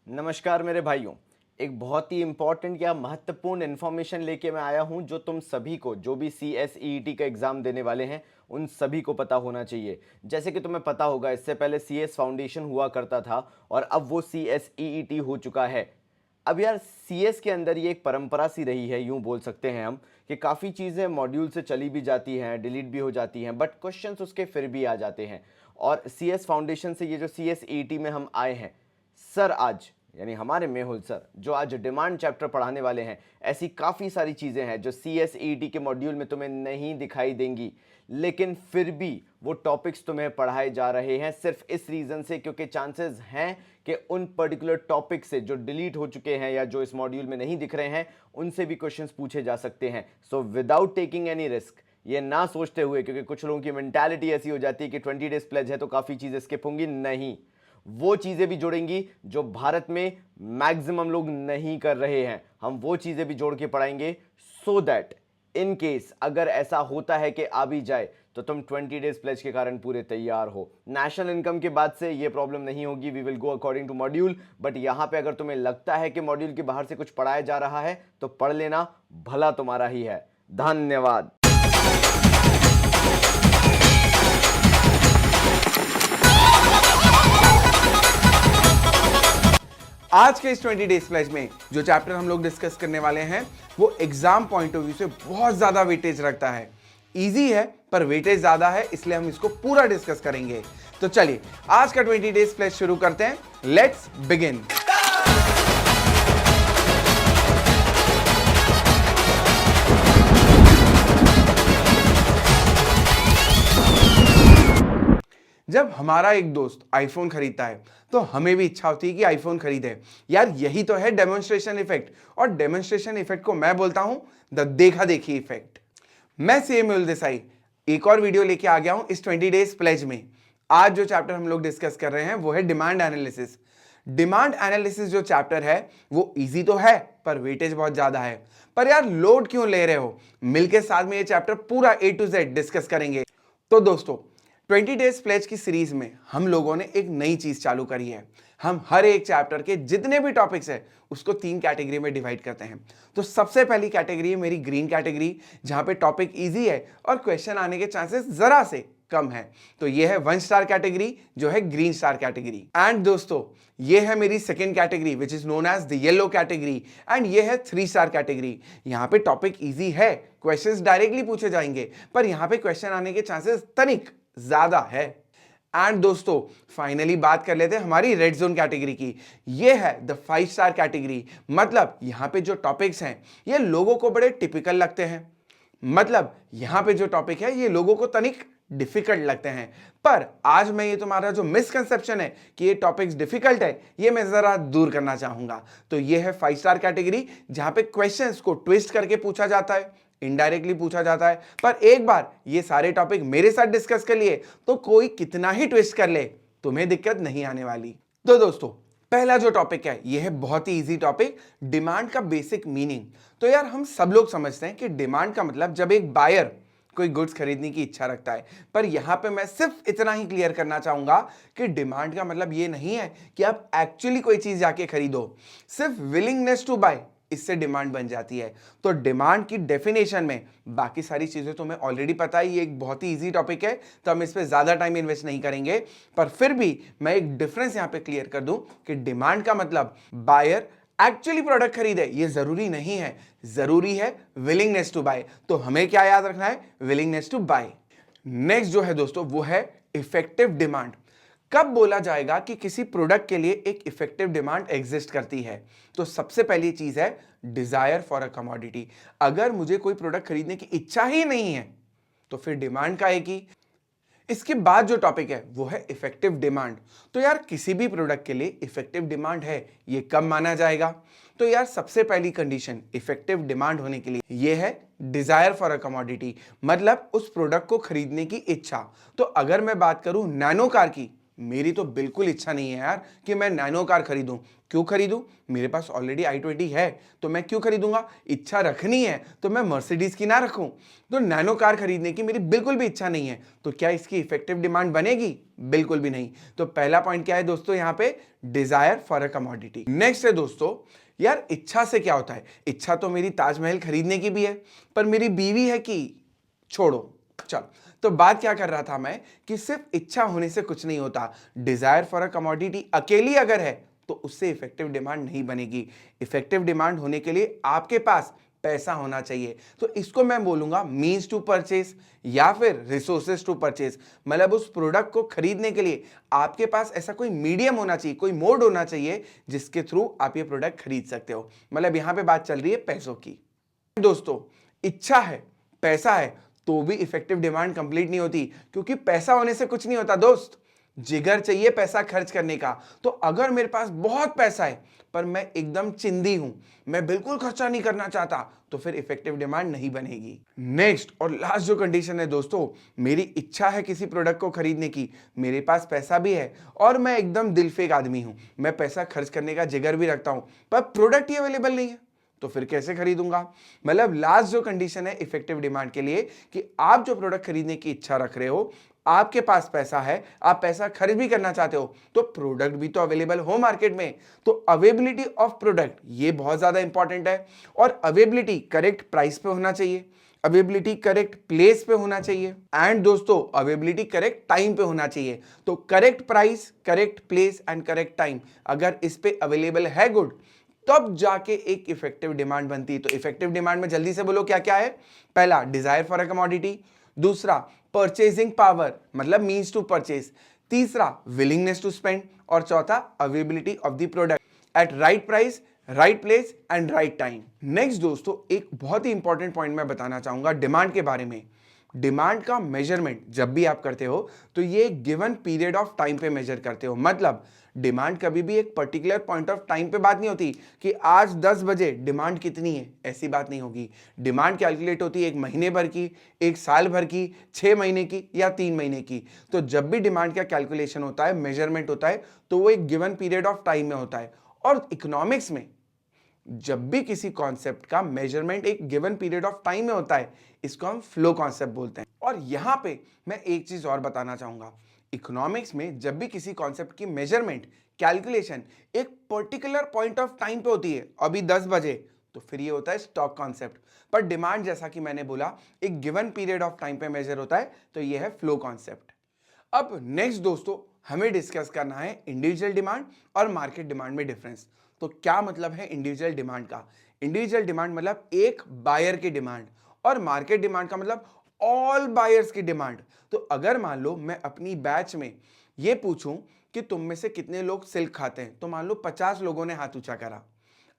नमस्कार मेरे भाइयों। एक बहुत ही इंपॉर्टेंट या महत्वपूर्ण इन्फॉर्मेशन लेके मैं आया हूं जो तुम सभी को, जो भी CSEET का एग्ज़ाम देने वाले हैं, उन सभी को पता होना चाहिए। जैसे कि तुम्हें पता होगा, इससे पहले CS फाउंडेशन हुआ करता था और अब वो CSEET हो चुका है। अब यार CS के अंदर ये एक परंपरा सी रही है, यूं बोल सकते हैं हम, कि काफ़ी चीज़ें मॉड्यूल से चली भी जाती हैं, डिलीट भी हो जाती हैं, बट क्वेश्चंस उसके फिर भी आ जाते हैं। और CS फाउंडेशन से ये जो CSEET में हम आए हैं, सर आज यानी हमारे मेहुल सर जो आज डिमांड चैप्टर पढ़ाने वाले हैं, ऐसी काफ़ी सारी चीज़ें हैं जो CSET के मॉड्यूल में तुम्हें नहीं दिखाई देंगी, लेकिन फिर भी वो टॉपिक्स तुम्हें पढ़ाए जा रहे हैं सिर्फ इस रीज़न से क्योंकि चांसेस हैं कि उन पर्टिकुलर टॉपिक से जो डिलीट हो चुके हैं या जो इस मॉड्यूल में नहीं दिख रहे हैं, उनसे भी क्वेश्चंस पूछे जा सकते हैं। So without taking any risk, ये ना सोचते हुए, क्योंकि कुछ लोगों की मेंटालिटी ऐसी हो जाती है कि 20 डेज प्लेज है तो काफ़ी चीज़ें स्किप होंगी, नहीं, वो चीजें भी जोड़ेंगी जो भारत में मैक्सिमम लोग नहीं कर रहे हैं। हम वो चीजें भी जोड़ के पढ़ाएंगे सो दैट इन केस अगर ऐसा होता है कि आ भी जाए तो तुम 20 डेज प्लेज के कारण पूरे तैयार हो। नेशनल इनकम के बाद से ये प्रॉब्लम नहीं होगी, we will go according to module. But यहां पे अगर तुम्हें लगता है कि मॉड्यूल के बाहर से कुछ पढ़ाया जा रहा है तो पढ़ लेना, भला तुम्हारा ही है। धन्यवाद। आज के इस 20 डेज प्लेज में जो चैप्टर हम लोग डिस्कस करने वाले हैं वो एग्जाम पॉइंट ऑफ व्यू से बहुत ज्यादा वेटेज रखता है। इजी है पर वेटेज ज्यादा है, इसलिए हम इसको पूरा डिस्कस करेंगे। तो चलिए आज का 20 डेज प्लेज शुरू करते हैं। Let's begin. जब हमारा एक दोस्त आईफोन खरीदता है तो हमें भी इच्छा होती है कि आईफोन खरीदे। यार यही तो है डेमोन्स्ट्रेशन इफेक्ट, और डेमोन्स्ट्रेशन इफेक्ट को मैं बोलता हूं द देखा देखी इफेक्ट। मैं CA मेहुल देसाई एक और वीडियो लेके आ गया हूं इस 20 डेज प्लेज में। आज जो चैप्टर हम लोग डिस्कस कर रहे हैं वो है डिमांड एनालिसिस। डिमांड एनालिसिस जो चैप्टर है वो इजी तो है पर वेटेज बहुत ज्यादा है। पर यार लोड क्यों ले रहे हो, मिलके साथ में ये चैप्टर पूरा A to Z डिस्कस करेंगे। तो दोस्तों 20 डेज प्लेज की सीरीज में हम लोगों ने एक नई चीज चालू करी है। हम हर एक चैप्टर के जितने भी टॉपिक्स हैं उसको 3 कैटेगरी में डिवाइड करते हैं। तो सबसे पहली कैटेगरी है मेरी ग्रीन कैटेगरी, जहां पे टॉपिक इजी है और क्वेश्चन आने के चांसेस जरा से कम है। तो ये है 1 स्टार कैटेगरी जो है ग्रीन स्टार कैटेगरी। एंड दोस्तों ये है मेरी second category which is known as the yellow category, and ये है 3 स्टार कैटेगरी। यहाँ पे टॉपिक इजी है, क्वेश्चंस डायरेक्टली पूछे जाएंगे, पर यहाँ पे क्वेश्चन आने के चांसेस तनिक ज्यादा है। एंड दोस्तों फाइनली बात कर लेते हैं हमारी रेड जोन कैटेगरी की। ये है द 5 स्टार कैटेगरी। मतलब यहां पे जो टॉपिक्स हैं ये लोगों को बड़े टिपिकल लगते हैं। मतलब यहां पे जो टॉपिक है ये लोगों को तनिक डिफिकल्ट लगते हैं। पर आज मैं ये तुम्हारा जो मिसकंसेप्शन है कि ये टॉपिक्स डिफिकल्ट है, ये मैं जरा दूर करना चाहूंगा। तो ये है 5 स्टार कैटेगरी जहां पे क्वेश्चंस को ट्विस्ट करके पूछा जाता है, इनडायरेक्टली पूछा जाता है। पर एक बार ये सारे टॉपिक मेरे साथ डिस्कस कर लिए तो कोई कितना ही ट्विस्ट कर ले तुम्हें दिक्कत नहीं आने वाली। तो दोस्तों पहला जो टॉपिक है ये है बहुत ही इजी टॉपिक, डिमांड का बेसिक मीनिंग। तो यार हम सब लोग समझते हैं कि डिमांड का मतलब जब एक बायर कोई गुड्स खरीदने की इच्छा रखता है। पर यहां पे मैं सिर्फ इतना ही क्लियर करना चाहूंगा कि डिमांड का मतलब ये नहीं है कि आप एक्चुअली कोई चीज जाके खरीदो। सिर्फ विलिंगनेस टू बाय, इससे डिमांड बन जाती है। तो डिमांड की डेफिनेशन में बाकी सारी चीजें तो मैं ऑलरेडी पता है, ये एक बहुत ही इजी टॉपिक है तो हम इस पे ज्यादा टाइम इन्वेस्ट नहीं करेंगे। पर फिर भी मैं एक डिफरेंस यहां पे क्लियर कर दूं कि डिमांड का मतलब बायर एक्चुअली प्रोडक्ट खरीदे ये जरूरी नहीं है, जरूरी है विलिंगनेस टू बाय। तो हमें क्या याद रखना है, विलिंगनेस टू बाय। नेक्स्ट जो है दोस्तों वो है इफेक्टिव डिमांड। कब बोला जाएगा कि किसी प्रोडक्ट के लिए एक इफेक्टिव डिमांड एग्जिस्ट करती है? तो सबसे पहली चीज है डिजायर फॉर अ कमोडिटी। अगर मुझे कोई प्रोडक्ट खरीदने की इच्छा ही नहीं है तो फिर डिमांड का की। इसके बाद जो टॉपिक है वो है इफेक्टिव डिमांड। तो यार किसी भी प्रोडक्ट के लिए इफेक्टिव डिमांड है, ये कब माना जाएगा? तो यार सबसे पहली कंडीशन इफेक्टिव डिमांड होने के लिए ये है डिजायर फॉर अ कमोडिटी, मतलब उस प्रोडक्ट को खरीदने की इच्छा। तो अगर मैं बात करूं नैनो कार की, मेरी तो बिल्कुल इच्छा नहीं है यार कि मैं नैनो कार खरीदूं। क्यों खरीदूं? मेरे पास ऑलरेडी i20 है, तो मैं क्यों खरीदूंगा? इच्छा रखनी है तो मैं मर्सिडीज की ना रखूं। तो नैनो कार खरीदने की मेरी बिल्कुल भी इच्छा नहीं है, तो क्या इसकी इफेक्टिव डिमांड बनेगी? बिल्कुल भी नहीं। तो पहला पॉइंट क्या है दोस्तों यहाँ पे? Desire for a commodity. Next है दोस्तों, यार इच्छा से क्या होता है? इच्छा तो मेरी ताजमहल खरीदने की भी है, पर मेरी बीवी है कि छोड़ो। चल, तो बात क्या कर रहा था मैं कि सिर्फ इच्छा होने से कुछ नहीं होता। डिजायर फॉर अ कमोडिटी अकेली अगर है तो उससे इफेक्टिव डिमांड नहीं बनेगी। इफेक्टिव डिमांड होने के लिए आपके पास पैसा होना चाहिए। तो इसको मैं बोलूंगा मींस टू परचेज या फिर रिसोर्सेज टू परचेज। मतलब उस प्रोडक्ट को खरीदने के लिए आपके पास ऐसा कोई मीडियम होना चाहिए, कोई मोड होना चाहिए जिसके थ्रू आप ये प्रोडक्ट खरीद सकते हो। मतलब यहां पे बात चल रही है पैसों की। दोस्तों, इच्छा है, पैसा है, तो भी इफेक्टिव डिमांड कंप्लीट नहीं होती, क्योंकि पैसा होने से कुछ नहीं होता दोस्त। जिगर चाहिए पैसा खर्च करने का। तो अगर मेरे पास बहुत पैसा है पर मैं एकदम चिंदी हूं, मैं बिल्कुल खर्चा नहीं करना चाहता, तो फिर इफेक्टिव डिमांड नहीं बनेगी। नेक्स्ट और लास्ट जो कंडीशन है दोस्तों, मेरी इच्छा है किसी प्रोडक्ट को खरीदने की, मेरे पास पैसा भी है और मैं एकदम दिलफेक आदमी हूं, मैं पैसा खर्च करने का जिगर भी रखता हूं, पर प्रोडक्ट ही अवेलेबल नहीं है, तो फिर कैसे खरीदूंगा? मतलब लास्ट जो कंडीशन है इफेक्टिव डिमांड के लिए कि आप जो प्रोडक्ट खरीदने की इच्छा रख रहे हो, आपके पास पैसा है, आप पैसा खर्च भी करना चाहते हो, तो प्रोडक्ट भी तो अवेलेबल हो मार्केट में। तो अवेलेबिलिटी ऑफ प्रोडक्ट ये बहुत ज्यादा इंपॉर्टेंट है। और अवेलेबिलिटी करेक्ट प्राइस पे होना चाहिए, अवेलेबिलिटी करेक्ट प्लेस पे होना चाहिए, एंड दोस्तों अवेलेबिलिटी करेक्ट टाइम पे होना चाहिए। तो correct price, correct place and correct time अगर इस पे अवेलेबल है गुड, तब जाके एक इफेक्टिव डिमांड बनती है। तो इफेक्टिव डिमांड में जल्दी से बोलो क्या क्या है? पहला डिजायर फॉर अ कमोडिटी, दूसरा परचेजिंग पावर मतलब मींस टू परचेज, तीसरा विलिंगनेस टू स्पेंड, और चौथा availability of the product at right price, right place and right time. Next दोस्तों, एक बहुत ही इंपॉर्टेंट पॉइंट मैं बताना चाहूंगा डिमांड के बारे में। डिमांड का मेजरमेंट जब भी आप करते हो तो ये गिवन पीरियड ऑफ टाइम पे मेजर करते हो। मतलब डिमांड कभी भी एक पर्टिकुलर पॉइंट ऑफ टाइम पे बात नहीं होती कि आज 10 बजे डिमांड कितनी है, ऐसी बात नहीं होगी। डिमांड कैलकुलेट होती है एक महीने भर की, एक साल भर की, 6 महीने की या 3 महीने की। तो जब भी डिमांड का कैलकुलेशन होता है, मेजरमेंट होता है, तो वो एक गिवन पीरियड ऑफ टाइम में होता है। और इकोनॉमिक्स में जब भी किसी कॉन्सेप्ट का मेजरमेंट एक गिवन पीरियड ऑफ टाइम में होता है, इसको हम फ्लो कॉन्सेप्ट बोलते हैं। और यहां पे मैं एक चीज और बताना चाहूंगा, इकोनॉमिक्स में जब भी किसी कॉन्सेप्ट की मेजरमेंट, कैलकुलेशन एक पर्टिकुलर पॉइंट ऑफ टाइम पे होती है, अभी 10 बजे, तो फिर ये होता है स्टॉक कॉन्सेप्ट। पर डिमांड जैसा कि मैंने बोला एक गिवन पीरियड ऑफ टाइम पे मेजर होता है, तो ये है फ्लो कॉन्सेप्ट। अब नेक्स्ट दोस्तों, हमें डिस्कस करना है इंडिविजुअल डिमांड और मार्केट डिमांड में डिफरेंस। तो क्या मतलब है इंडिविजुअल डिमांड का? इंडिविजुअल डिमांड मतलब एक बायर की डिमांड, और मार्केट डिमांड का मतलब ऑल बायर्स की डिमांड। तो अगर मान लो मैं अपनी बैच में ये पूछूं कि तुम में से कितने लोग सिल्क खाते हैं, तो मान लो 50 लोगों ने हाथ ऊंचा करा।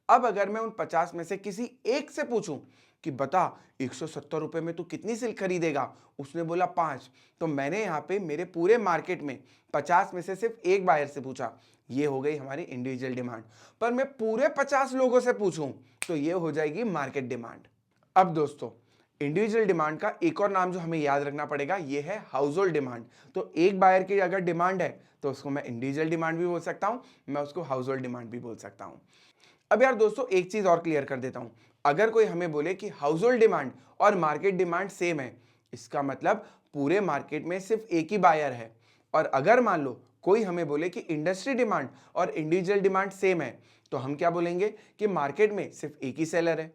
अब अगर मैं उन 50 में से किसी एक से पूछूं कि बता 170 रुपए में तू कितनी सिल्क खरीदेगा, उसने बोला 5, तो मैंने यहाँ पे मेरे पूरे मार्केट में 50 में से सिर्फ एक बायर से पूछा, ये हो गई हमारी इंडिविजुअल डिमांड। पर मैं पूरे 50 लोगों से पूछूं तो ये हो जाएगी मार्केट डिमांड। अब दोस्तों, इंडिविजुअल डिमांड का एक और नाम जो हमें याद रखना पड़ेगा, ये है हाउस होल्ड डिमांड। तो एक बायर की अगर डिमांड है तो उसको मैं इंडिविजुअल डिमांड भी बोल सकता हूं, मैं उसको हाउस होल्ड डिमांड भी बोल सकता हूं। अब यार दोस्तों, एक चीज और क्लियर कर देता हूं, अगर कोई हमें बोले कि हाउस होल्ड डिमांड और मार्केट डिमांड सेम है, इसका मतलब पूरे मार्केट में सिर्फ एक ही बायर है। और अगर मान लो कोई हमें बोले कि इंडस्ट्री डिमांड और इंडिविजुअल डिमांड सेम है, तो हम क्या बोलेंगे कि मार्केट में सिर्फ एक ही सेलर है।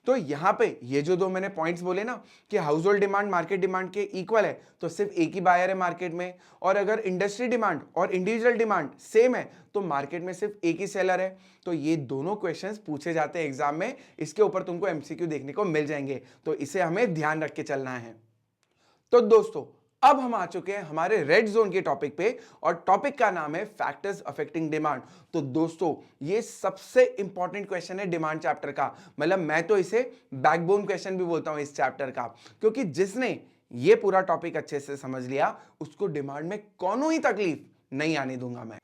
तो यहां पे ये जो दो मैंने पॉइंट्स बोले ना कि house hold demand market demand के इक्वल है, तो सिर्फ एक ही बायर है मार्केट में, और अगर इंडस्ट्री डिमांड और इंडिविजुअल डिमांड सेम है तो मार्केट में सिर्फ एक ही सेलर है। तो ये दोनों क्वेश्चंस पूछे जाते हैं एग्जाम में, इसके ऊपर तुमको एमसीक्यू देखने को मिल जाएंगे, तो इसे हमें ध्यान रख के चलना है। तो दोस्तों, अब हम आ चुके हैं हमारे रेड जोन के टॉपिक पे, और टॉपिक का नाम है फैक्टर्स अफेक्टिंग डिमांड। तो दोस्तों, ये सबसे इंपॉर्टेंट क्वेश्चन है डिमांड चैप्टर का। मतलब मैं तो इसे बैकबोन क्वेश्चन भी बोलता हूं इस चैप्टर का, क्योंकि जिसने ये पूरा टॉपिक अच्छे से समझ लिया उसको डिमांड में कोनो ही तकलीफ नहीं आने दूंगा मैं।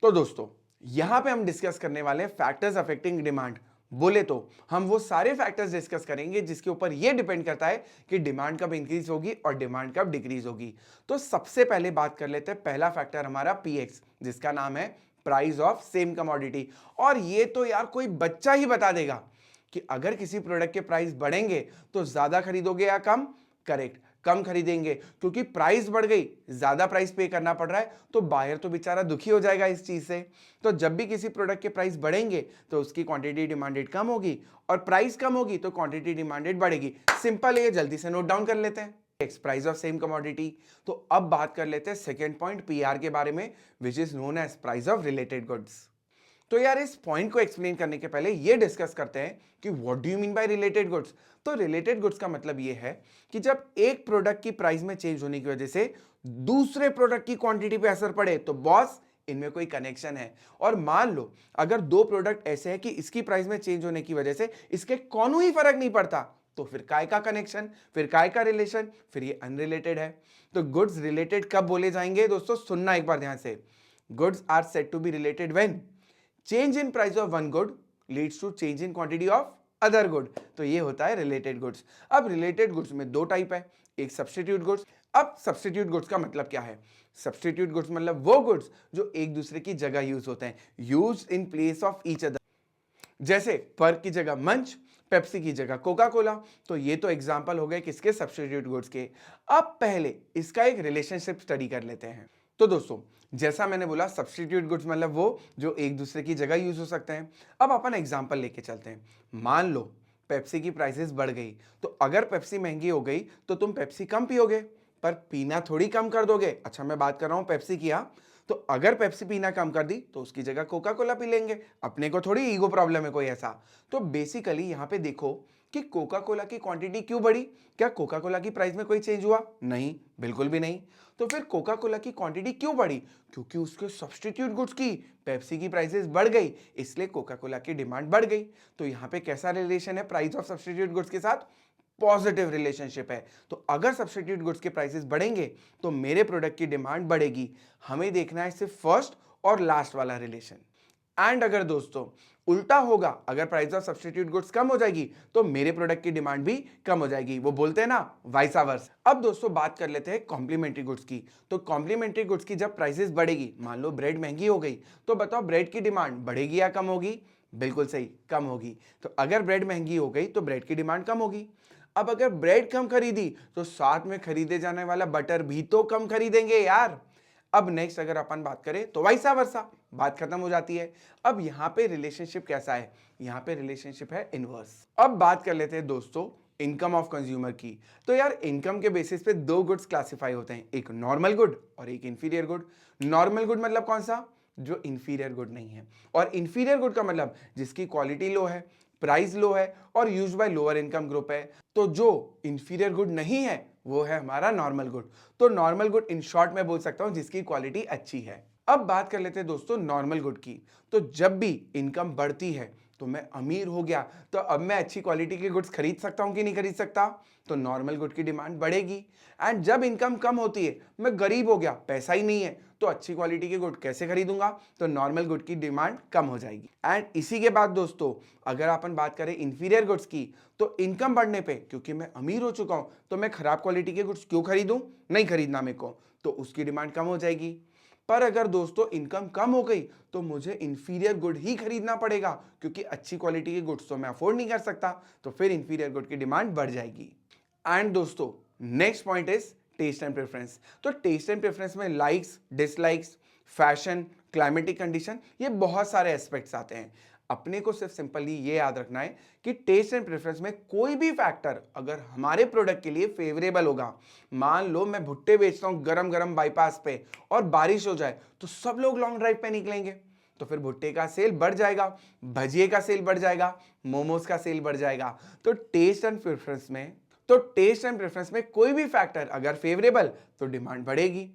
तो दोस्तों, यहां पे हम डिस्कस करने वाले हैं फैक्टर्स अफेक्टिंग डिमांड। बोले तो हम वो सारे फैक्टर्स डिस्कस करेंगे जिसके ऊपर ये डिपेंड करता है कि डिमांड कब इंक्रीज होगी और डिमांड कब डिक्रीज होगी। तो सबसे पहले बात कर लेते हैं, पहला फैक्टर हमारा पीएक्स, जिसका नाम है प्राइस ऑफ सेम कमोडिटी। और ये तो यार कोई बच्चा ही बता देगा कि अगर किसी प्रोडक्ट के प्राइस बढ़ेंगे तो ज्यादा खरीदोगे या कम। करेक्ट, कम खरीदेंगे, क्योंकि प्राइस बढ़ गई, ज्यादा प्राइस पे करना पड़ रहा है, तो बायर तो बेचारा दुखी हो जाएगा इस चीज से। तो जब भी किसी प्रोडक्ट के प्राइस बढ़ेंगे तो उसकी क्वांटिटी डिमांडेड कम होगी, और प्राइस कम होगी तो क्वांटिटी डिमांडेड बढ़ेगी। सिंपल है, जल्दी से नोट डाउन कर लेते हैं, x price of same commodity. तो अब बात कर लेते हैं सेकेंड पॉइंट पीआर के बारे में, which is known as price of related goods. तो यार इस पॉइंट को एक्सप्लेन करने के पहले ये डिस्कस करते हैं कि what do you mean by related goods. तो रिलेटेड गुड्स का मतलब ये है कि जब एक प्रोडक्ट की प्राइस में चेंज होने की वजह से दूसरे प्रोडक्ट की क्वांटिटी पे असर पड़े, तो बॉस इनमें कोई कनेक्शन है। और मान लो अगर दो प्रोडक्ट ऐसे हैं कि इसकी प्राइस में चेंज होने की वजह से इसके कौनों ही फर्क नहीं पड़ता, तो फिर काय का कनेक्शन, फिर काय का रिलेशन, फिर ये अनरिलेटेड है। तो गुड्स रिलेटेड कब बोले जाएंगे दोस्तों, सुनना एक बार ध्यान से। Goods are said to be related when change in price of one good leads to change in quantity of other good. तो ये होता है रिलेटेड गुड्स। अब रिलेटेड गुड्स में दो टाइप है, एक सब्स्टिट्यूट गुड्स। अब सब्स्टिट्यूट गुड्स का मतलब क्या है? सब्स्टिट्यूट गुड्स मतलब वो गुड्स जो एक दूसरे की जगह यूज होते हैं, use in place of each other. जैसे पर्क की जगह मंच, पेप्सी की जगह कोका कोला। तो ये तो एग्जांपल हो गए किसके, सब्स्टिट्यूट गुड्स के। अब पहले इसका एक रिलेशनशिप स्टडी कर लेते हैं। तो दोस्तों जैसा मैंने बोला, सब्स्टिट्यूट गुड्स मतलब वो जो एक दूसरे की जगह यूज हो सकते हैं। अब अपन एग्जांपल लेके चलते हैं। मान लो पेप्सी की प्राइसेस बढ़ गई, तो अगर पेप्सी महंगी हो गई तो तुम पेप्सी कम पियोगे, पर पीना थोड़ी कम कर दोगे। अच्छा मैं बात कर रहा हूं पेप्सी की, तो अगर पेप्सी पीना कम कर दी तो उसकी जगह कोका कोला पी लेंगे, अपने को थोड़ी ईगो प्रॉब्लम है कोई ऐसा। तो बेसिकली यहां पे देखो कि कोका कोला की क्वांटिटी क्यों बढ़ी? क्या कोका कोला की प्राइस में कोई चेंज हुआ? नहीं, बिल्कुल भी नहीं। तो फिर कोका कोला की क्वांटिटी क्यों बढ़ी? क्योंकि उसके सब्स्टिट्यूट गुड्स की, पेप्सी की प्राइसेस बढ़ गई, इसलिए कोका कोला की डिमांड बढ़ गई। तो यहाँ पे कैसा रिलेशन है प्राइस ऑफ सब्स्टिट्यूट गुड्स के साथ? पॉजिटिव रिलेशनशिप है। तो अगर सब्स्टिट्यूट गुड्स के प्राइसेस बढ़ेंगे तो मेरे प्रोडक्ट की डिमांड बढ़ेगी। हमें देखना है सिर्फ फर्स्ट और लास्ट वाला रिलेशन। एंड अगर दोस्तों उल्टा होगा, अगर प्राइस ऑफ सब्स्टिट्यूट गुड्स कम हो जाएगी तो मेरे प्रोडक्ट की डिमांड भी कम हो जाएगी। वो बोलते हैं ना वाइसा वर्स। अब दोस्तों बात कर लेते हैं कॉम्प्लीमेंट्री गुड्स की। तो कॉम्प्लीमेंट्री गुड्स की जब प्राइसेस बढ़ेगी, मान लो ब्रेड महंगी हो गई, तो बताओ ब्रेड की डिमांड बढ़ेगी या कम होगी? बिल्कुल सही, कम होगी। तो अगर ब्रेड महंगी हो गई तो ब्रेड की डिमांड कम होगी। अब अगर ब्रेड कम खरीदी तो साथ में खरीदे जाने वाला बटर भी तो कम खरीदेंगे यार। अब नेक्स्ट अगर अपन बात करें तो वाइसा वर्सा, बात खत्म हो जाती है। अब यहाँ पे रिलेशनशिप कैसा है? यहाँ पे रिलेशनशिप है इनवर्स। अब बात कर लेते हैं दोस्तों इनकम ऑफ कंज्यूमर की। तो यार इनकम के बेसिस पे दो गुड्स क्लासिफाई होते हैं, एक नॉर्मल गुड और एक इंफीरियर गुड। नॉर्मल गुड मतलब कौन सा? जो इंफीरियर गुड नहीं है। और इंफीरियर गुड का मतलब जिसकी क्वालिटी लो है, प्राइस लो है और use by lower income group है। तो जो इंफीरियर गुड नहीं है वो है हमारा नॉर्मल गुड। तो नॉर्मल गुड इन शॉर्ट में बोल सकता हूं जिसकी क्वालिटी अच्छी है। अब बात कर लेते हैं दोस्तों नॉर्मल गुड की। तो जब भी इनकम बढ़ती है तो मैं अमीर हो गया, तो अब मैं अच्छी क्वालिटी के गुड्स खरीद सकता हूं कि नहीं खरीद सकता? तो नॉर्मल गुड की डिमांड बढ़ेगी। एंड जब इनकम कम होती है, मैं गरीब हो गया, पैसा ही नहीं है, तो अच्छी क्वालिटी के गुड कैसे खरीदूंगा? तो नॉर्मल गुड की डिमांड कम हो जाएगी। एंड इसी के बाद दोस्तों अगर अपन बात करें इंफीरियर गुड्स की, तो इनकम बढ़ने पे क्योंकि मैं अमीर हो चुका हूं, तो मैं खराब क्वालिटी के गुड्स क्यों खरीदूं? नहीं खरीदना मेरे को, तो उसकी डिमांड कम हो जाएगी। पर अगर दोस्तों इनकम कम हो गई तो मुझे इंफीरियर गुड ही खरीदना पड़ेगा, क्योंकि अच्छी क्वालिटी के गुड्स तो मैं अफोर्ड नहीं कर सकता, तो फिर इंफीरियर गुड की डिमांड बढ़ जाएगी। एंड दोस्तों next point is taste and preference. तो टेस्ट एंड प्रेफरेंस में likes, dislikes, fashion, climatic condition, ये बहुत सारे एस्पेक्ट्स आते हैं। अपने को सिर्फ सिंपली ये याद रखना है कि टेस्ट एंड प्रेफरेंस में कोई भी फैक्टर अगर हमारे प्रोडक्ट के लिए फेवरेबल होगा, मान लो मैं भुट्टे बेचता हूं गरम गरम बाईपास पे और बारिश हो जाए, तो सब लोग लॉन्ग ड्राइव पे निकलेंगे, तो फिर भुट्टे का सेल बढ़ जाएगा, भजिए का सेल बढ़ जाएगा, मोमोज का सेल बढ़ जाएगा। तो टेस्ट एंड प्रेफरेंस में कोई भी फैक्टर अगर फेवरेबल तो डिमांड बढ़ेगी,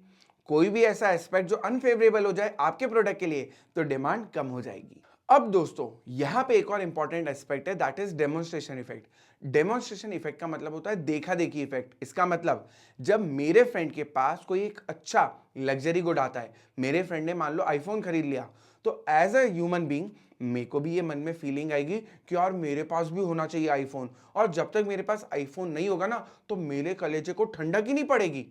कोई भी ऐसा एस्पेक्ट जो अनफेवरेबल हो जाए आपके प्रोडक्ट के लिए तो डिमांड कम हो जाएगी। अब दोस्तों यहां पे एक और इंपॉर्टेंट एस्पेक्ट है, that is demonstration effect. Demonstration effect का मतलब होता है देखा देखी इफेक्ट। इसका मतलब जब मेरे फ्रेंड के पास कोई एक अच्छा लग्जरी गुड आता है, मेरे फ्रेंड ने मान लो आईफोन खरीद लिया, तो एज अ ह्यूमन बीइंग मेरे को भी ये मन में फीलिंग आएगी कि यार मेरे पास भी होना चाहिए आईफोन, और जब तक मेरे पास आईफोन नहीं होगा ना तो मेरे कलेजे को ठंडक ही नहीं पड़ेगी।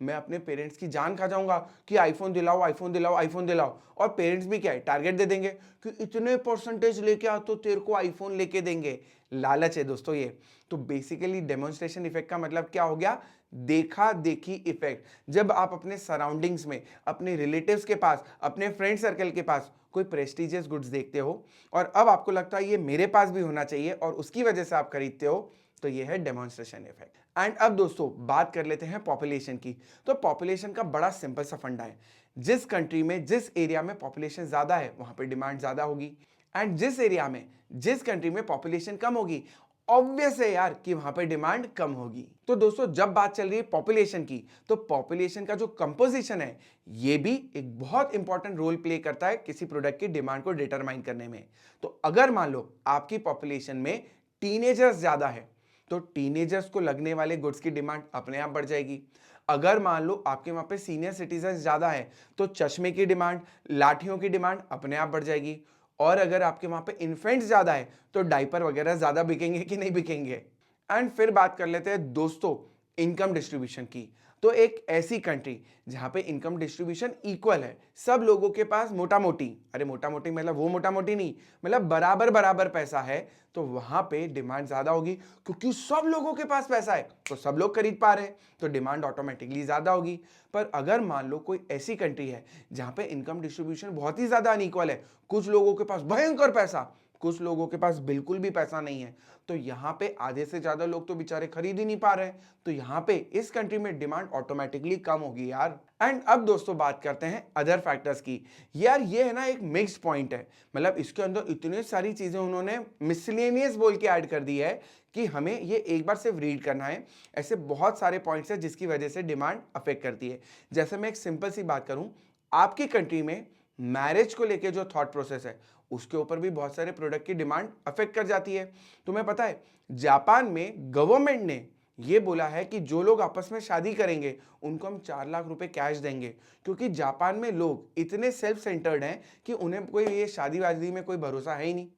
मैं अपने पेरेंट्स की जान खा जाऊंगा कि आईफोन दिलाओ, आईफोन दिलाओ, आईफोन दिलाओ, और पेरेंट्स भी क्या है, टारगेट दे देंगे कि इतने परसेंटेज लेके आ तो तेरे को आईफोन लेके देंगे। लालच है दोस्तों ये। तो बेसिकली डेमोन्स्ट्रेशन इफेक्ट का मतलब क्या हो गया, देखा देखी इफेक्ट। जब आप अपने सराउंडिंग्स में, अपने रिलेटिव्स के पास, अपने फ्रेंड सर्कल के पास कोई प्रेस्टिजियस गुड्स देखते हो और अब आपको लगता है ये मेरे पास भी होना चाहिए और उसकी वजह से आप खरीदते हो, तो ये है डेमोन्स्ट्रेशन इफेक्ट। एंड अब दोस्तों बात कर लेते हैं पॉपुलेशन की। तो पॉपुलेशन का बड़ा सिंपल सा फंडा है, जिस कंट्री में, जिस एरिया में पॉपुलेशन ज्यादा है वहां पे डिमांड ज्यादा होगी, एंड जिस एरिया में, जिस कंट्री में पॉपुलेशन कम होगी, ऑब्वियस है यार कि वहां पे डिमांड कम होगी। तो दोस्तों जब बात चल रही है पॉपुलेशन की, तो पॉपुलेशन का जो कंपोजिशन है ये भी एक बहुत इंपॉर्टेंट रोल प्ले करता है किसी प्रोडक्ट की डिमांड को डिटरमाइन करने में। तो अगर मान लो आपकी पॉपुलेशन में टीनेजर्स ज्यादा है तो टीनेजर्स को लगने वाले गुड्स की डिमांड अपने आप बढ़ जाएगी। अगर मान लो आपके वहां पे सीनियर सिटीजन ज्यादा है तो चश्मे की डिमांड, लाठियों की डिमांड अपने आप बढ़ जाएगी। और अगर आपके वहां पे इन्फेंट्स ज्यादा है तो डायपर वगैरह ज्यादा बिकेंगे कि नहीं बिकेंगे। एंड फिर बात कर लेते हैं दोस्तों इनकम डिस्ट्रीब्यूशन की। तो एक ऐसी कंट्री जहां पे इनकम डिस्ट्रीब्यूशन इक्वल है, सब लोगों के पास मोटा मोटी, अरे मोटा मोटी मतलब वो मोटा मोटी नहीं, मतलब बराबर बराबर पैसा है, तो वहां पे डिमांड ज्यादा होगी। क्योंकि सब लोगों के पास पैसा है तो सब लोग खरीद पा रहे हैं, तो डिमांड ऑटोमेटिकली ज्यादा होगी। पर अगर मान लो कोई ऐसी कंट्री है जहां पे इनकम डिस्ट्रीब्यूशन बहुत ही ज्यादा अनइक्वल है, कुछ लोगों के पास भयंकर पैसा, कुछ लोगों के पास बिल्कुल भी पैसा नहीं है, तो यहाँ पे आधे से ज्यादा लोग तो बेचारे खरीद ही नहीं पा रहे हैं, तो यहाँ पे इस कंट्री में डिमांड ऑटोमेटिकली कम होगी यार। एंड अब दोस्तों बात करते हैं अदर फैक्टर्स की। यार ये है ना एक मिक्स्ड पॉइंट है, मतलब इसके अंदर इतनी सारी चीजें उन्होंने मिसलेनियस बोल के ऐड कर दी है कि हमें ये एक बार सिर्फ रीड करना है। ऐसे बहुत सारे पॉइंट्स हैं जिसकी वजह से डिमांड अफेक्ट करती है। जैसे मैं एक सिंपल सी बात करूं, आपकी कंट्री में मैरिज को लेके जो थॉट प्रोसेस है उसके ऊपर भी बहुत सारे प्रोडक्ट की डिमांड अफेक्ट कर जाती है। तुम्हें पता है जापान में गवर्नमेंट ने ये बोला है कि जो लोग आपस में शादी करेंगे उनको हम 4 लाख रुपए कैश देंगे, क्योंकि जापान में लोग इतने सेल्फ सेंटर्ड हैं कि उन्हें कोई ये शादी वादी में कोई भरोसा है ही नहीं।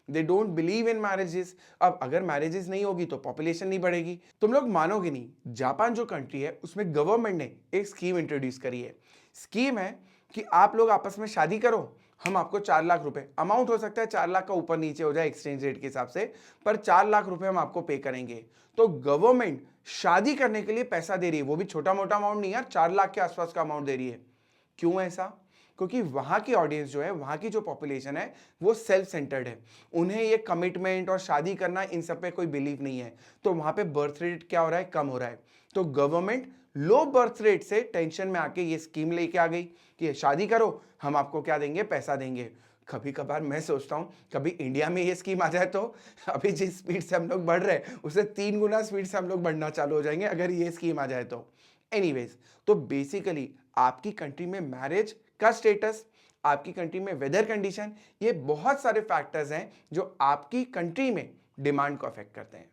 They don't believe in marriages. अब अगर मैरिजेस नहीं होगी तो पॉपुलेशन नहीं बढ़ेगी। तुम लोग मानोगे नहीं, जापान जो कंट्री है उसमें गवर्नमेंट ने एक स्कीम इंट्रोड्यूस करी है। स्कीम है कि आप लोग आपस में शादी करो, हम आपको 4 लाख रुपए, अमाउंट हो सकता है 4 लाख का ऊपर नीचे हो जाए एक्सचेंज रेट के हिसाब से, पर 4 लाख रुपए हम आपको पे करेंगे। तो गवर्नमेंट शादी करने के लिए पैसा दे रही है, वो भी छोटा मोटा अमाउंट नहीं यार, 4 लाख के आसपास का अमाउंट दे रही है। क्यों ऐसा? क्योंकि वहां की ऑडियंस जो है, वहां की जो पॉपुलेशन है वो सेल्फ सेंटर्ड है, उन्हें ये कमिटमेंट और शादी करना इन सब पे कोई बिलीव नहीं है। तो वहां पे बर्थ रेट क्या हो रहा है, कम हो रहा है। तो गवर्नमेंट लो बर्थ रेट से टेंशन में आके ये स्कीम लेके आ गई कि शादी करो, हम आपको क्या देंगे, पैसा देंगे। कभी कभार मैं सोचता हूँ कभी इंडिया में ये स्कीम आ जाए तो अभी जिस स्पीड से हम लोग बढ़ रहे हैं उससे 3 गुना स्पीड से हम लोग बढ़ना चालू हो जाएंगे अगर ये स्कीम आ जाए तो। एनीवेज, तो बेसिकली आपकी कंट्री में मैरिज का स्टेटस, आपकी कंट्री में वेदर कंडीशन, ये बहुत सारे फैक्टर्स हैं जो आपकी कंट्री में डिमांड को अफेक्ट करते हैं।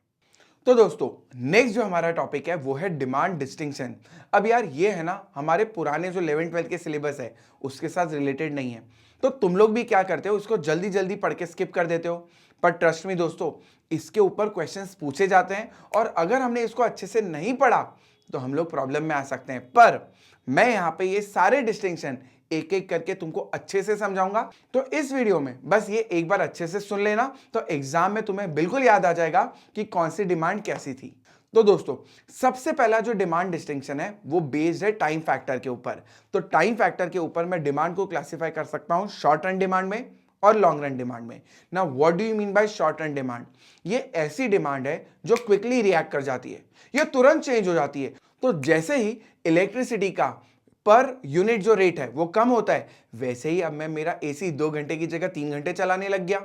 तो दोस्तों नेक्स्ट जो हमारा टॉपिक है वो है डिमांड डिस्टिंक्शन। अब यार ये है ना हमारे पुराने जो 11th-12th के सिलेबस है उसके साथ रिलेटेड नहीं है, तो तुम लोग भी क्या करते हो, इसको जल्दी जल्दी पढ़ के स्किप कर देते हो। पर ट्रस्ट मी दोस्तों, इसके ऊपर क्वेश्चंस पूछे जाते हैं और अगर हमने इसको अच्छे से नहीं पढ़ा तो हम लोग प्रॉब्लम में आ सकते हैं। पर मैं यहाँ पे ये सारे डिस्टिंक्शन एक एक करके तुमको अच्छे से समझाऊंगा, तो इस वीडियो में बस ये एक बार अच्छे से सुन लेना, तो एग्जाम में तुम्हें बिल्कुल याद आ जाएगा कि कौन सी डिमांड कैसी थी। तो दोस्तों सबसे पहला जो डिमांड डिस्टिंक्शन है वो बेस्ड है टाइम फैक्टर के ऊपर। तो टाइम फैक्टर के ऊपर मैं डिमांड को क्लासिफाई कर सकता हूं शॉर्ट रन डिमांड में और लॉन्ग रन डिमांड में। ना what do you mean by short run demand? ये ऐसी डिमांड है जो क्विकली रिएक्ट कर जाती है, ये तुरंत चेंज हो जाती है। तो जैसे ही इलेक्ट्रिसिटी का पर यूनिट जो रेट है वो कम होता है, वैसे ही अब मैं मेरा एसी 2 घंटे की जगह 3 घंटे चलाने लग गया,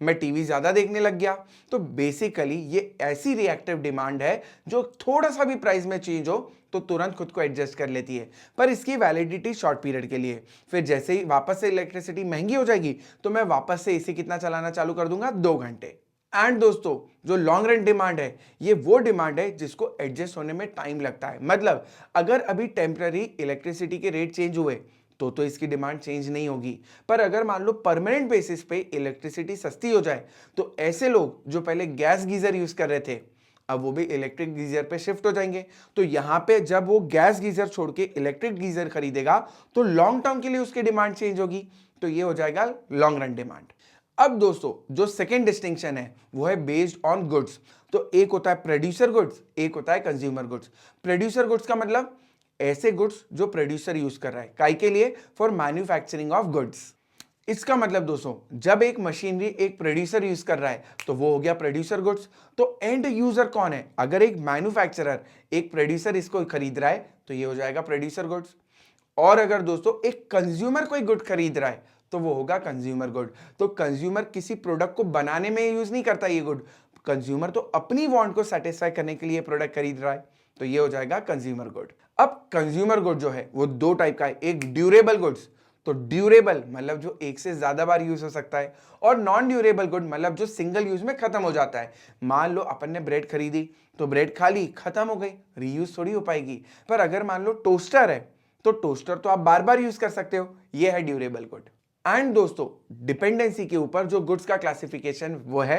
मैं टीवी ज्यादा देखने लग गया। तो बेसिकली ये ऐसी रिएक्टिव डिमांड है जो थोड़ा सा भी प्राइस में चेंज हो तो तुरंत खुद को एडजस्ट कर लेती है, पर इसकी वैलिडिटी शॉर्ट पीरियड के लिए। फिर जैसे ही वापस से इलेक्ट्रिसिटी महंगी हो जाएगी तो मैं वापस से एसी कितना चलाना चालू कर दूंगा, 2 घंटे। एंड दोस्तों जो लॉन्ग रन डिमांड है ये वो डिमांड है जिसको एडजस्ट होने में टाइम लगता है। मतलब अगर अभी टेम्पररी इलेक्ट्रिसिटी के रेट चेंज हुए तो इसकी डिमांड चेंज नहीं होगी। पर अगर मान लो परमानेंट बेसिस पे इलेक्ट्रिसिटी सस्ती हो जाए तो ऐसे लोग जो पहले गैस गीजर यूज कर रहे थे अब वो भी इलेक्ट्रिक गीजर पे शिफ्ट हो जाएंगे। तो यहां पे जब वो गैस गीजर छोड़ के इलेक्ट्रिक गीजर खरीदेगा तो लॉन्ग टर्म के लिए उसकी डिमांड चेंज होगी, तो ये हो जाएगा लॉन्ग रन डिमांड। अब दोस्तों जो सेकेंड डिस्टिंक्शन है वो है बेस्ड ऑन गुड्स। तो एक होता है प्रोड्यूसर गुड्स, एक होता है कंज्यूमर गुड्स। प्रोड्यूसर गुड्स का मतलब ऐसे गुड्स जो प्रोड्यूसर यूज कर रहा है, काई के लिए, फॉर मैन्युफैक्चरिंग ऑफ गुड्स। इसका मतलब दोस्तों जब एक मशीनरी एक प्रोड्यूसर यूज कर रहा है तो वो हो गया प्रोड्यूसर गुड्स। तो एंड यूजर कौन है? अगर एक मैन्युफैक्चरर एक प्रोड्यूसर इसको खरीद रहा है तो ये हो जाएगा प्रोड्यूसर गुड्स। और अगर दोस्तों एक कंज्यूमर कोई गुड खरीद रहा है तो वो होगा कंज्यूमर गुड। तो कंज्यूमर किसी प्रोडक्ट को बनाने में यूज नहीं करता ये गुड, कंज्यूमर तो अपनी वांट को सेटिस्फाई करने के लिए प्रोडक्ट खरीद रहा है, तो ये हो जाएगा कंज्यूमर गुड। अब कंज्यूमर गुड जो है वो दो टाइप का है, एक ड्यूरेबल गुड्स, तो ड्यूरेबल मतलब जो एक से ज्यादा बार यूज हो सकता है, और नॉन ड्यूरेबल गुड मतलब जो सिंगल यूज में खत्म हो जाता है। मान लो अपन ने ब्रेड खरीदी तो ब्रेड खा ली, खत्म हो गई, रीयूज थोड़ी हो पाएगी। पर अगर मान लो टोस्टर है तो टोस्टर तो आप बार बार यूज कर सकते हो, ये है ड्यूरेबल गुड। एंड दोस्तों डिपेंडेंसी के ऊपर जो गुड्स का क्लासिफिकेशन वो है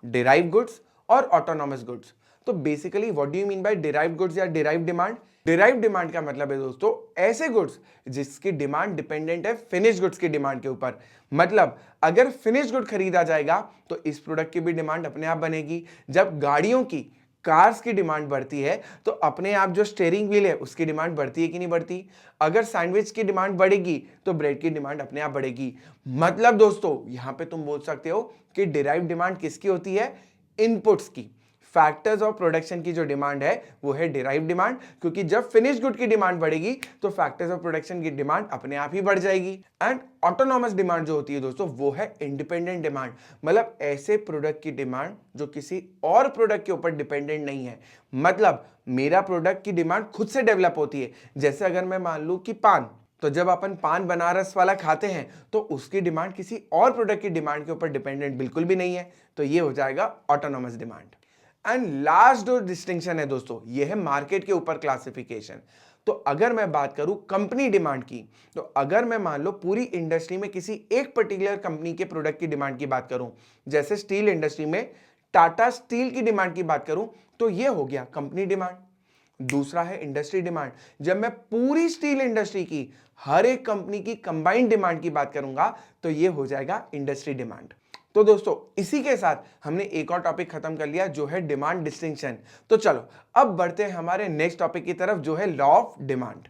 डिराइव गुड्स और ऑटोनॉमस गुड्स। तो basically what do you mean by derive goods या डिराइव डिमांड? डिराइव डिमांड का मतलब है दोस्तों ऐसे गुड्स जिसकी डिमांड डिपेंडेंट है फिनिश गुड्स की डिमांड के ऊपर। मतलब अगर फिनिश गुड खरीदा जाएगा तो इस प्रोडक्ट की भी डिमांड अपने आप बनेगी। जब गाड़ियों की, कार्स की डिमांड बढ़ती है तो अपने आप जो स्टीयरिंग व्हील है उसकी डिमांड बढ़ती है कि नहीं बढ़ती? अगर सैंडविच की डिमांड बढ़ेगी तो ब्रेड की डिमांड अपने आप बढ़ेगी। मतलब दोस्तों यहां पे तुम बोल सकते हो कि डिराइव डिमांड किसकी होती है? इनपुट्स की। फैक्टर्स ऑफ प्रोडक्शन की जो डिमांड है वो है डिराइव डिमांड, क्योंकि जब फिनिश गुड की डिमांड बढ़ेगी तो फैक्टर्स ऑफ प्रोडक्शन की डिमांड अपने आप ही बढ़ जाएगी। एंड ऑटोनॉमस डिमांड जो होती है दोस्तों वो है इंडिपेंडेंट डिमांड, मतलब ऐसे प्रोडक्ट की डिमांड जो किसी और प्रोडक्ट के ऊपर डिपेंडेंट नहीं है। मतलब मेरा प्रोडक्ट की डिमांड खुद से डेवलप होती है। जैसे अगर मैं मान लूं कि पान, तो जब अपन पान बनारस वाला खाते हैं तो उसकी डिमांड किसी और प्रोडक्ट की डिमांड के ऊपर डिपेंडेंट बिल्कुल भी नहीं है, तो ये हो जाएगा ऑटोनॉमस डिमांड। एंड लास्ट जो डिस्टिंक्शन है दोस्तों ये है मार्केट के ऊपर क्लासिफिकेशन। तो अगर मैं बात करूं कंपनी डिमांड की, तो अगर मैं मान लो पूरी इंडस्ट्री में किसी एक पर्टिकुलर कंपनी के प्रोडक्ट की डिमांड की बात करूं, जैसे स्टील इंडस्ट्री में टाटा स्टील की डिमांड की बात करूं, तो ये हो गया कंपनी डिमांड। दूसरा है इंडस्ट्री डिमांड। जब मैं पूरी स्टील इंडस्ट्री की हर एक कंपनी की कंबाइंड डिमांड की बात करूंगा तो ये हो जाएगा इंडस्ट्री डिमांड। तो दोस्तों इसी के साथ हमने एक और टॉपिक खत्म कर लिया जो है डिमांड डिस्टिंक्शन। तो चलो अब बढ़ते हैं हमारे नेक्स्ट टॉपिक की तरफ जो है लॉ ऑफ डिमांड।